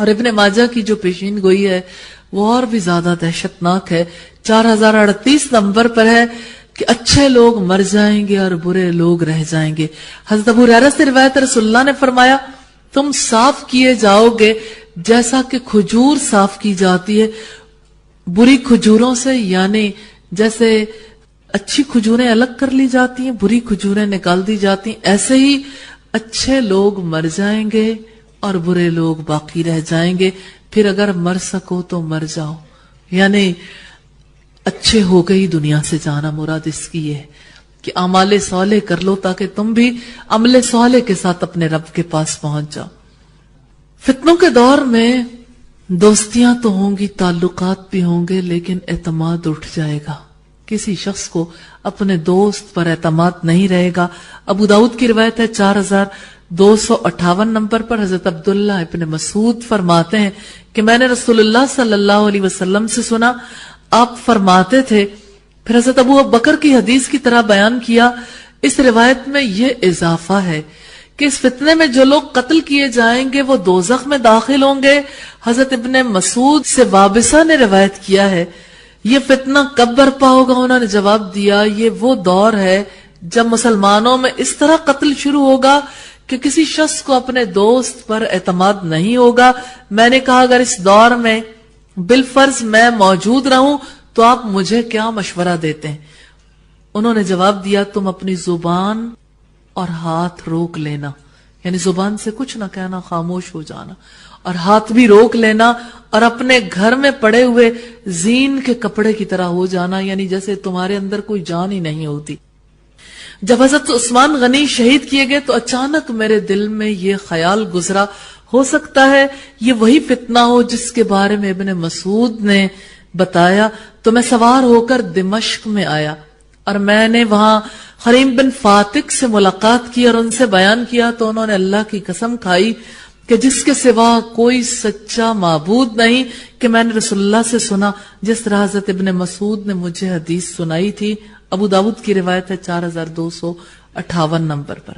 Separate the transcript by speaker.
Speaker 1: اور ابن ماجہ کی جو پیشین گوئی ہے وہ اور بھی زیادہ دہشتناک ہے. 4038 نمبر پر ہے کہ اچھے لوگ مر جائیں گے اور برے لوگ رہ جائیں گے. حضرت ابو ہریرہ سے روایت رسول اللہ نے فرمایا تم صاف کیے جاؤ گے جیسا کہ کھجور صاف کی جاتی ہے بری کھجوروں سے، یعنی جیسے اچھی کھجوریں الگ کر لی جاتی ہیں، بری کھجوریں نکال دی جاتی ہیں، ایسے ہی اچھے لوگ مر جائیں گے اور برے لوگ باقی رہ جائیں گے. پھر اگر مر سکو تو مر جاؤ، یعنی اچھے ہو گئی دنیا سے جانا. مراد اس کی یہ ہے کہ اعمال صالح کر لو تاکہ تم بھی عمل صالح کے ساتھ اپنے رب کے پاس پہنچ جاؤ. فتنوں کے دور میں دوستیاں تو ہوں گی، تعلقات بھی ہوں گے، لیکن اعتماد اٹھ جائے گا. کسی شخص کو اپنے دوست پر اعتماد نہیں رہے گا. ابو داؤد کی روایت ہے 4258 نمبر پر حضرت عبداللہ ابن مسعود فرماتے ہیں کہ میں نے رسول اللہ صلی اللہ علیہ وسلم سے سنا، آپ فرماتے تھے. پھر حضرت ابو بکر کی حدیث کی طرح بیان کیا. اس روایت میں یہ اضافہ ہے کہ اس فتنے میں جو لوگ قتل کیے جائیں گے وہ دوزخ میں داخل ہوں گے. حضرت ابن مسعود سے وابصہ نے روایت کیا ہے یہ فتنہ کب برپا ہوگا؟ انہوں نے جواب دیا یہ وہ دور ہے جب مسلمانوں میں اس طرح قتل شروع ہوگا کہ کسی شخص کو اپنے دوست پر اعتماد نہیں ہوگا. میں نے کہا اگر اس دور میں بالفرض میں موجود رہوں تو آپ مجھے کیا مشورہ دیتے ہیں؟ انہوں نے جواب دیا تم اپنی زبان اور ہاتھ روک لینا، یعنی زبان سے کچھ نہ کہنا، خاموش ہو جانا، اور ہاتھ بھی روک لینا، اور اپنے گھر میں پڑے ہوئے زین کے کپڑے کی طرح ہو جانا، یعنی جیسے تمہارے اندر کوئی جان ہی نہیں ہوتی. جب حضرت عثمان غنی شہید کیے گئے تو اچانک میرے دل میں یہ خیال گزرا ہو سکتا ہے یہ وہی فتنہ ہو جس کے بارے میں ابن مسعود نے بتایا. تو میں سوار ہو کر دمشق میں آیا اور میں نے وہاں حریم بن فاتق سے ملاقات کی اور ان سے بیان کیا تو انہوں نے اللہ کی قسم کھائی کہ جس کے سوا کوئی سچا معبود نہیں کہ میں نے رسول اللہ سے سنا جس طرح حضرت ابن مسعود نے مجھے حدیث سنائی تھی. ابو داؤد کی روایت ہے 4258 نمبر پر.